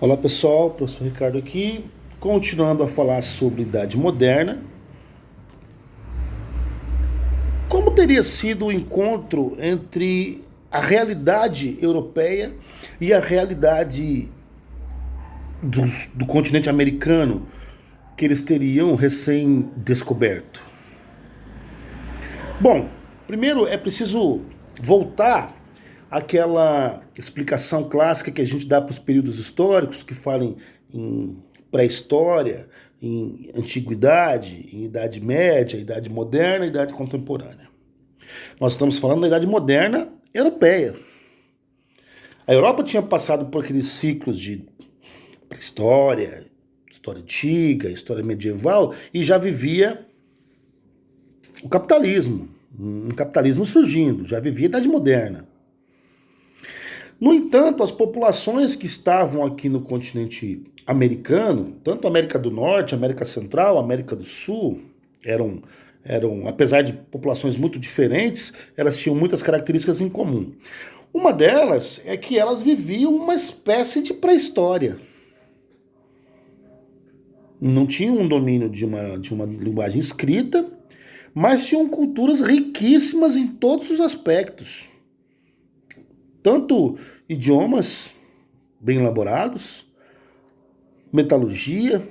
Olá pessoal, professor Ricardo aqui, continuando a falar sobre Idade Moderna. Como teria sido o encontro entre a realidade europeia e a realidade do continente americano que eles teriam recém-descoberto? Bom, primeiro é preciso voltar àquela explicação clássica que a gente dá para os períodos históricos, que falam em pré-história, em antiguidade, em Idade Média, Idade Moderna e Idade Contemporânea. Nós estamos falando da Idade Moderna europeia. A Europa tinha passado por aqueles ciclos de pré-história, história antiga, história medieval, e já vivia o capitalismo, um capitalismo surgindo, já vivia a Idade Moderna. No entanto, as populações que estavam aqui no continente americano, tanto América do Norte, América Central, América do Sul, eram, apesar de populações muito diferentes, elas tinham muitas características em comum. Uma delas é que elas viviam uma espécie de pré-história. Não tinham um domínio de uma linguagem escrita, mas tinham culturas riquíssimas em todos os aspectos. Tanto idiomas bem elaborados, metalurgia,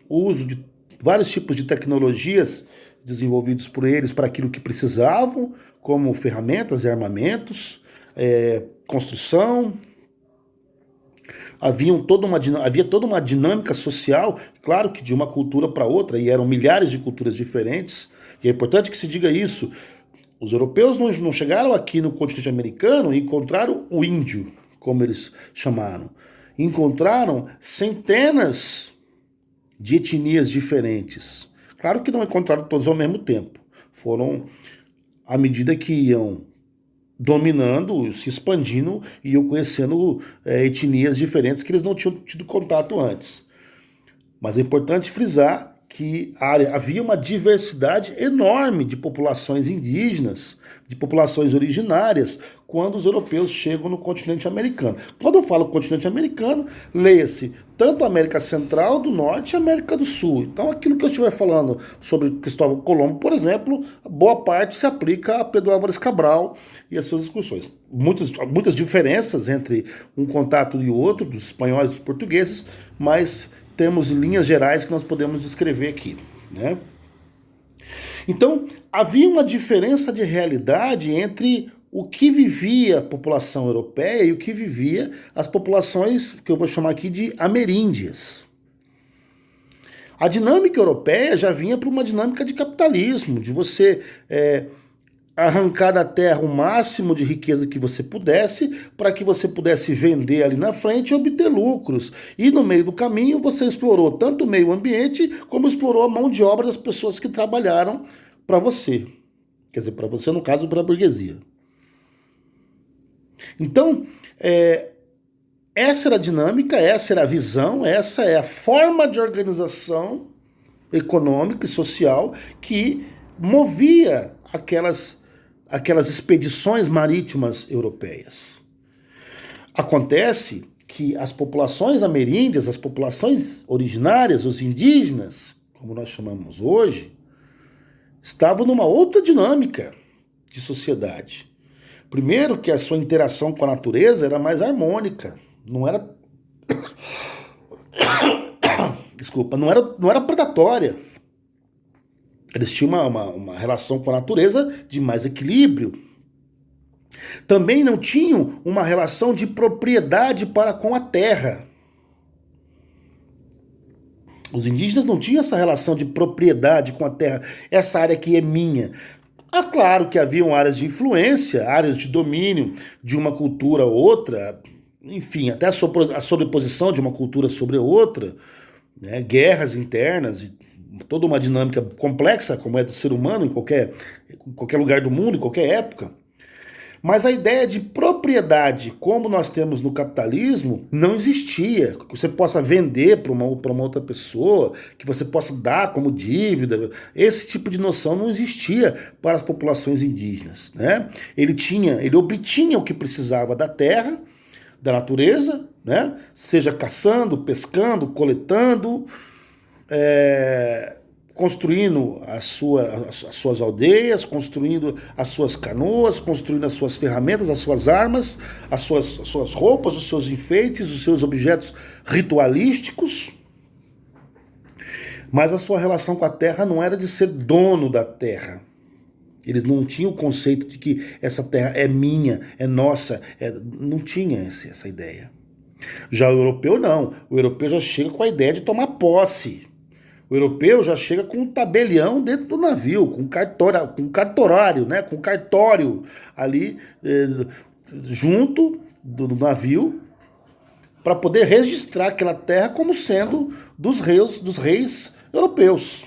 o uso de vários tipos de tecnologias desenvolvidos por eles para aquilo que precisavam, como ferramentas e armamentos, construção. Havia toda uma dinâmica social, claro que de uma cultura para outra, e eram milhares de culturas diferentes, e é importante que se diga isso. Os europeus não chegaram aqui no continente americano e encontraram o índio, como eles chamaram. Encontraram centenas de etnias diferentes. Claro que não encontraram todos ao mesmo tempo. Foram, à medida que iam dominando, se expandindo, e iam conhecendo etnias diferentes que eles não tinham tido contato antes. Mas é importante frisar que havia uma diversidade enorme de populações indígenas, de populações originárias, quando os europeus chegam no continente americano. Quando eu falo continente americano, leia-se tanto a América Central, do Norte e a América do Sul. Então, aquilo que eu estiver falando sobre Cristóvão Colombo, por exemplo, boa parte se aplica a Pedro Álvares Cabral e as suas discussões. Muitas diferenças entre um contato e outro, dos espanhóis e dos portugueses, mas temos linhas gerais que nós podemos descrever aqui, né? Então, havia uma diferença de realidade entre o que vivia a população europeia e o que vivia as populações que eu vou chamar aqui de ameríndias. A dinâmica europeia já vinha para uma dinâmica de capitalismo, de você arrancar da terra o máximo de riqueza que você pudesse, para que você pudesse vender ali na frente e obter lucros. E no meio do caminho você explorou tanto o meio ambiente, como explorou a mão de obra das pessoas que trabalharam para você. Quer dizer, para você, no caso, para a burguesia. Então, essa era a dinâmica, essa era a visão, essa é a forma de organização econômica e social que movia aquelas expedições marítimas europeias. Acontece que as populações ameríndias, as populações originárias, os indígenas, como nós chamamos hoje, estavam numa outra dinâmica de sociedade. Primeiro, que a sua interação com a natureza era mais harmônica, não era desculpa, não era predatória. Eles tinham uma relação com a natureza de mais equilíbrio. Também não tinham uma relação de propriedade para com a terra. Os indígenas não tinham essa relação de propriedade com a terra. Essa área aqui é minha. Claro que haviam áreas de influência, áreas de domínio de uma cultura a outra, enfim, até a sobreposição de uma cultura sobre a outra, né, guerras internas, toda uma dinâmica complexa, como é do ser humano em qualquer lugar do mundo, em qualquer época. Mas a ideia de propriedade, como nós temos no capitalismo, não existia. Que você possa vender para uma outra pessoa, que você possa dar como dívida. Esse tipo de noção não existia para as populações indígenas, né? Ele obtinha o que precisava da terra, da natureza, né? Seja caçando, pescando, coletando, construindo as suas aldeias, construindo as suas canoas, construindo as suas ferramentas, as suas armas, as suas roupas, os seus enfeites, os seus objetos ritualísticos. Mas a sua relação com a terra não era de ser dono da terra. Eles não tinham o conceito de que essa terra é minha, é nossa. Não tinha essa ideia. Já o europeu não. O europeu já chega com a ideia de tomar posse. O europeu já chega com um tabelião dentro do navio, com cartorário, né? Com cartório ali junto do navio, para poder registrar aquela terra como sendo dos reis europeus.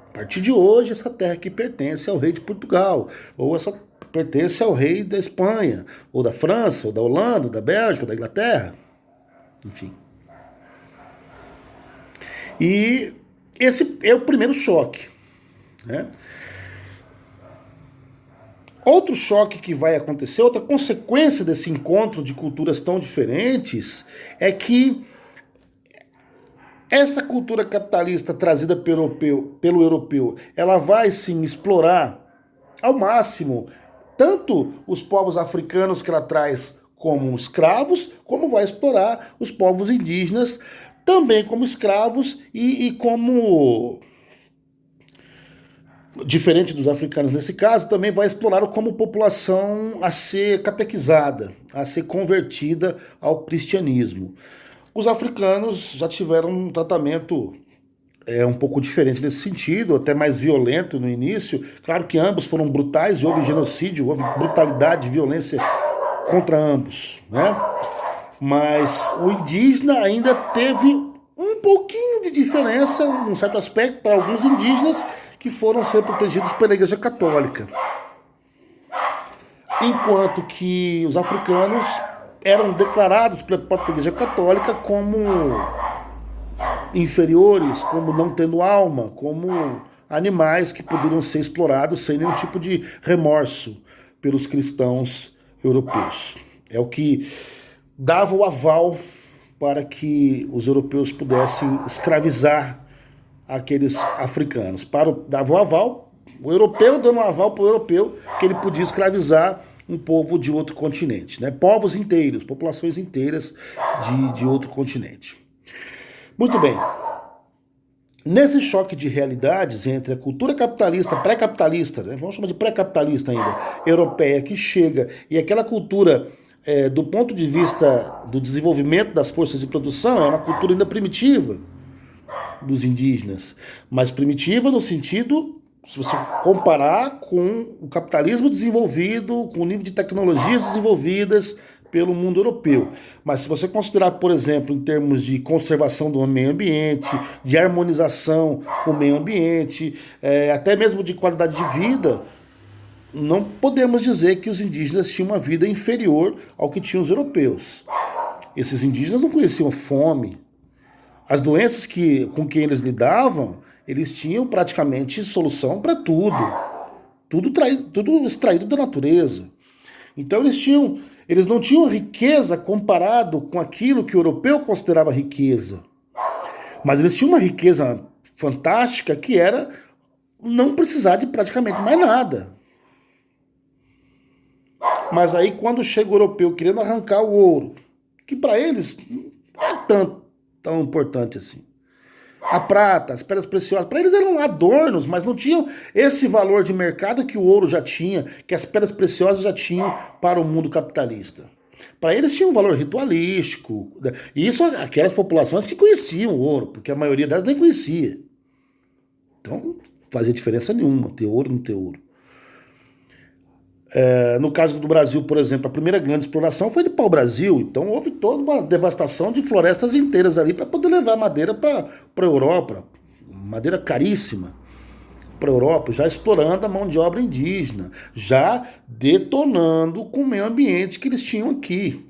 A partir de hoje, essa terra aqui pertence ao rei de Portugal, ou essa pertence ao rei da Espanha, ou da França, ou da Holanda, ou da Bélgica, ou da Inglaterra. Enfim. E esse é o primeiro choque, né? Outro choque que vai acontecer, outra consequência desse encontro de culturas tão diferentes, é que essa cultura capitalista trazida pelo europeu, ela vai sim explorar ao máximo tanto os povos africanos que ela traz como escravos, como vai explorar os povos indígenas também como escravos e como, diferente dos africanos nesse caso, também vai explorar como população a ser catequizada, a ser convertida ao cristianismo. Os africanos já tiveram um tratamento um pouco diferente nesse sentido, até mais violento no início. Claro que ambos foram brutais, houve genocídio, houve brutalidade, violência contra ambos, né? Mas o indígena ainda teve um pouquinho de diferença, num certo aspecto, para alguns indígenas que foram ser protegidos pela Igreja Católica. Enquanto que os africanos eram declarados pela própria Igreja Católica como inferiores, como não tendo alma, como animais que poderiam ser explorados sem nenhum tipo de remorso pelos cristãos europeus. É o que dava o aval para que os europeus pudessem escravizar aqueles africanos. Dava o aval, o europeu dando um aval para o europeu, que ele podia escravizar um povo de outro continente, né? Povos inteiros, populações inteiras de outro continente. Muito bem. Nesse choque de realidades entre a cultura capitalista, pré-capitalista, né? Vamos chamar de pré-capitalista ainda, europeia, que chega, e aquela cultura, do ponto de vista do desenvolvimento das forças de produção, é uma cultura ainda primitiva dos indígenas, mas primitiva no sentido, se você comparar com o capitalismo desenvolvido, com o nível de tecnologias desenvolvidas pelo mundo europeu. Mas se você considerar, por exemplo, em termos de conservação do meio ambiente, de harmonização com o meio ambiente, até mesmo de qualidade de vida, não podemos dizer que os indígenas tinham uma vida inferior ao que tinham os europeus. Esses indígenas não conheciam fome. As doenças com que eles lidavam, eles tinham praticamente solução para tudo. Tudo extraído da natureza. Então eles não tinham riqueza comparado com aquilo que o europeu considerava riqueza. Mas eles tinham uma riqueza fantástica que era não precisar de praticamente mais nada. Mas aí quando chega o europeu querendo arrancar o ouro, que para eles não é tão importante assim. A prata, as pedras preciosas, para eles eram adornos, mas não tinham esse valor de mercado que o ouro já tinha, que as pedras preciosas já tinham para o mundo capitalista. Para eles tinha um valor ritualístico. E isso aquelas populações que conheciam o ouro, porque a maioria delas nem conhecia. Então, não fazia diferença nenhuma ter ouro ou não ter ouro. No caso do Brasil, por exemplo, a primeira grande exploração foi de pau-brasil, então houve toda uma devastação de florestas inteiras ali para poder levar madeira para a Europa, madeira caríssima para a Europa, já explorando a mão de obra indígena, já detonando com o meio ambiente que eles tinham aqui.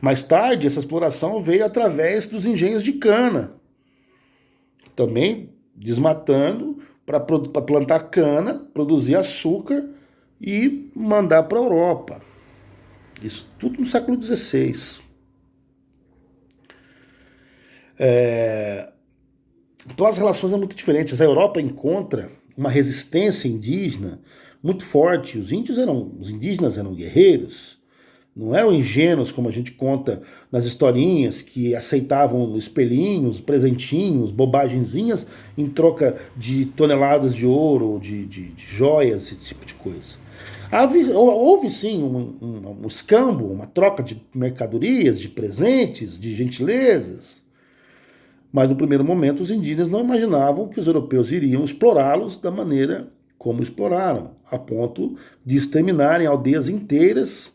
Mais tarde, essa exploração veio através dos engenhos de cana, também desmatando para plantar cana, produzir açúcar e mandar para a Europa. Isso tudo no século XVI. Então as relações são muito diferentes. A Europa encontra uma resistência indígena muito forte. Os indígenas eram guerreiros, não eram ingênuos como a gente conta nas historinhas, que aceitavam espelhinhos, presentinhos, bobagenzinhas em troca de toneladas de ouro, de joias, esse tipo de coisa. Houve sim um escambo, uma troca de mercadorias, de presentes, de gentilezas. Mas no primeiro momento os indígenas não imaginavam que os europeus iriam explorá-los da maneira como exploraram, a ponto de exterminarem aldeias inteiras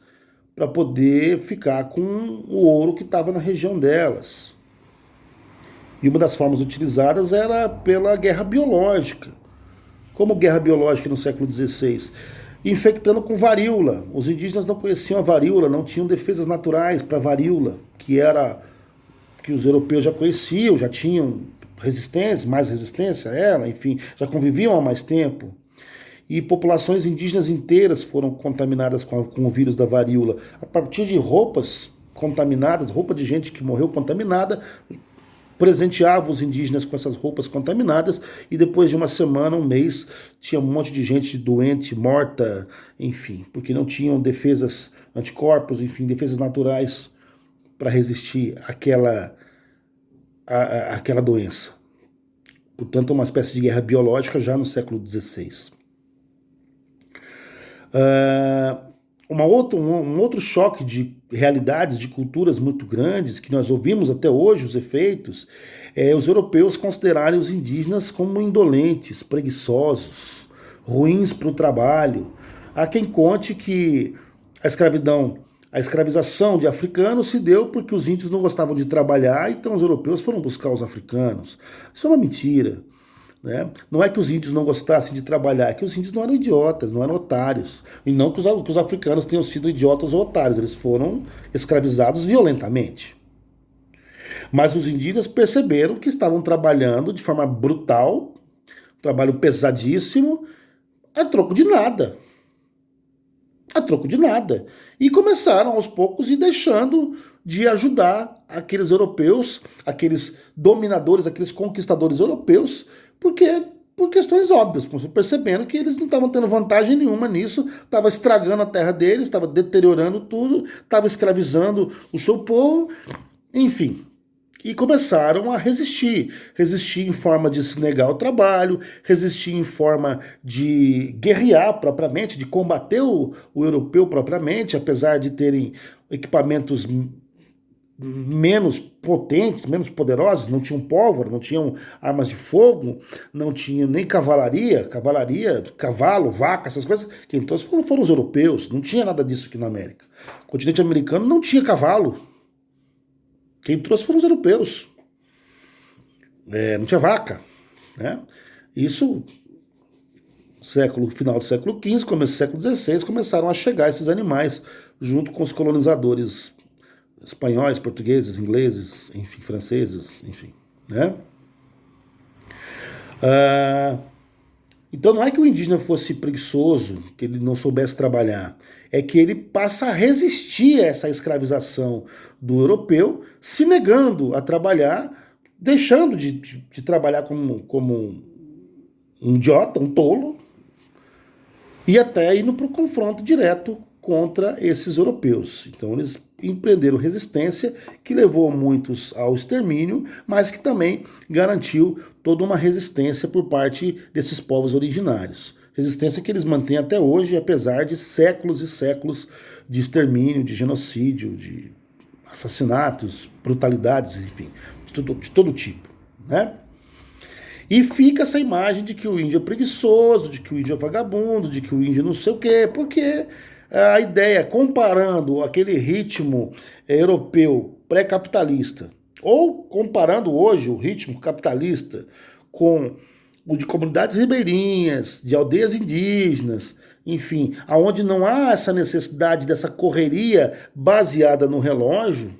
para poder ficar com o ouro que estava na região delas. E uma das formas utilizadas era pela guerra biológica. Como guerra biológica no século XVI? Infectando com varíola. Os indígenas não conheciam a varíola, não tinham defesas naturais para a varíola, que os europeus já conheciam, já tinham resistência, mais resistência a ela, enfim, já conviviam há mais tempo. E populações indígenas inteiras foram contaminadas com o vírus da varíola. A partir de roupas contaminadas, roupa de gente que morreu contaminada, presenteava os indígenas com essas roupas contaminadas e depois de uma semana, um mês, tinha um monte de gente doente, morta, enfim, porque não tinham defesas, anticorpos, enfim, defesas naturais para resistir àquela doença. Portanto, uma espécie de guerra biológica já no século XVI. Um outro choque de realidades, de culturas muito grandes, que nós ouvimos até hoje os efeitos, é os europeus considerarem os indígenas como indolentes, preguiçosos, ruins para o trabalho. Há quem conte que a escravização de africanos se deu porque os índios não gostavam de trabalhar, então os europeus foram buscar os africanos. Isso é uma mentira. Né? Não é que os índios não gostassem de trabalhar, é que os índios não eram idiotas, não eram otários. E não que os africanos tenham sido idiotas ou otários, eles foram escravizados violentamente. Mas os indígenas perceberam que estavam trabalhando de forma brutal, um trabalho pesadíssimo, a troco de nada. A troco de nada. E começaram aos poucos ir deixando de ajudar aqueles europeus, aqueles dominadores, aqueles conquistadores europeus, por questões óbvias, percebendo que eles não estavam tendo vantagem nenhuma nisso, estava estragando a terra deles, estava deteriorando tudo, estava escravizando o seu povo, enfim. E começaram a resistir em forma de se negar ao trabalho, resistir em forma de guerrear propriamente, de combater o europeu propriamente, apesar de terem equipamentos menos potentes, menos poderosos, não tinham pólvora, não tinham armas de fogo, não tinham nem cavalaria, cavalo, vaca, essas coisas. Quem trouxe foram os europeus, não tinha nada disso aqui na América. O continente americano não tinha cavalo. Quem trouxe foram os europeus. Não tinha vaca. Né? Isso, final do século XV, começo do século XVI, começaram a chegar esses animais junto com os colonizadores espanhóis, portugueses, ingleses, enfim, franceses, enfim, né? Então não é que o indígena fosse preguiçoso, que ele não soubesse trabalhar, é que ele passa a resistir a essa escravização do europeu, se negando a trabalhar, deixando de trabalhar como um idiota, um tolo, e até indo para o confronto direto contra esses europeus. Então eles empreenderam resistência que levou muitos ao extermínio, mas que também garantiu toda uma resistência por parte desses povos originários. Resistência que eles mantêm até hoje, apesar de séculos e séculos de extermínio, de genocídio, de assassinatos, brutalidades, enfim, de todo tipo, né? E fica essa imagem de que o índio é preguiçoso, de que o índio é vagabundo, de que o índio não sei o quê, porque a ideia, comparando aquele ritmo europeu pré-capitalista, ou comparando hoje o ritmo capitalista com o de comunidades ribeirinhas, de aldeias indígenas, enfim, aonde não há essa necessidade dessa correria baseada no relógio,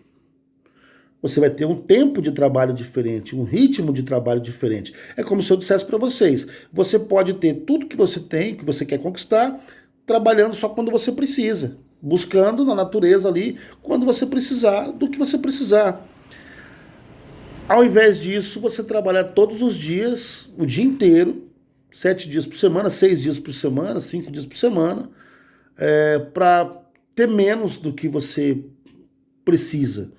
você vai ter um tempo de trabalho diferente, um ritmo de trabalho diferente. É como se eu dissesse para vocês, você pode ter tudo que você tem, que você quer conquistar, trabalhando só quando você precisa. buscando na natureza ali quando você precisar, do que você precisar. Ao invés disso, você trabalhar todos os dias, o dia inteiro, 7 dias por semana, 6 dias por semana, 5 dias por semana, para ter menos do que você precisa.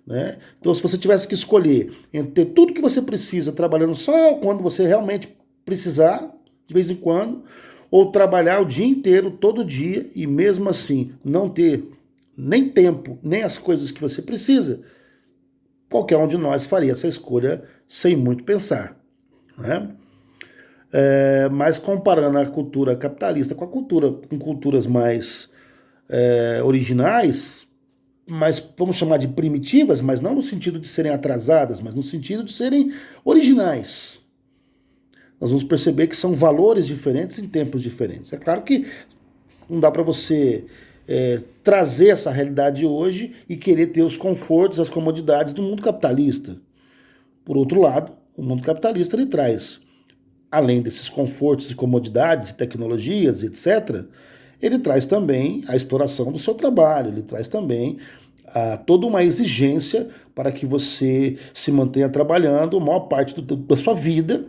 Né? Então, se você tivesse que escolher entre ter tudo que você precisa trabalhando só quando você realmente precisar, de vez em quando, ou trabalhar o dia inteiro, todo dia, e mesmo assim não ter nem tempo, nem as coisas que você precisa, qualquer um de nós faria essa escolha sem muito pensar. Né? Mas comparando a cultura capitalista com culturas mais originais, mas vamos chamar de primitivas, mas não no sentido de serem atrasadas, mas no sentido de serem originais. Nós vamos perceber que são valores diferentes em tempos diferentes. É claro que não dá para você trazer essa realidade hoje e querer ter os confortos, as comodidades do mundo capitalista. Por outro lado, o mundo capitalista ele traz, além desses confortos e comodidades e tecnologias, etc., ele traz também a exploração do seu trabalho, ele traz também toda uma exigência para que você se mantenha trabalhando a maior parte da sua vida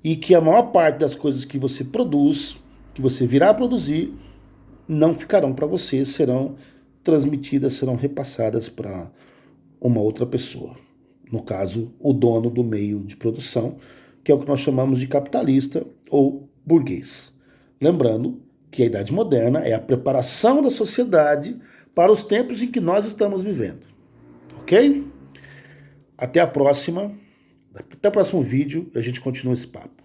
e que a maior parte das coisas que você produz, que você virá a produzir, não ficarão para você, serão transmitidas, serão repassadas para uma outra pessoa. No caso, o dono do meio de produção, que é o que nós chamamos de capitalista ou burguês. Lembrando que a Idade Moderna é a preparação da sociedade para os tempos em que nós estamos vivendo. Ok? Até a próxima. Até o próximo vídeo e a gente continua esse papo.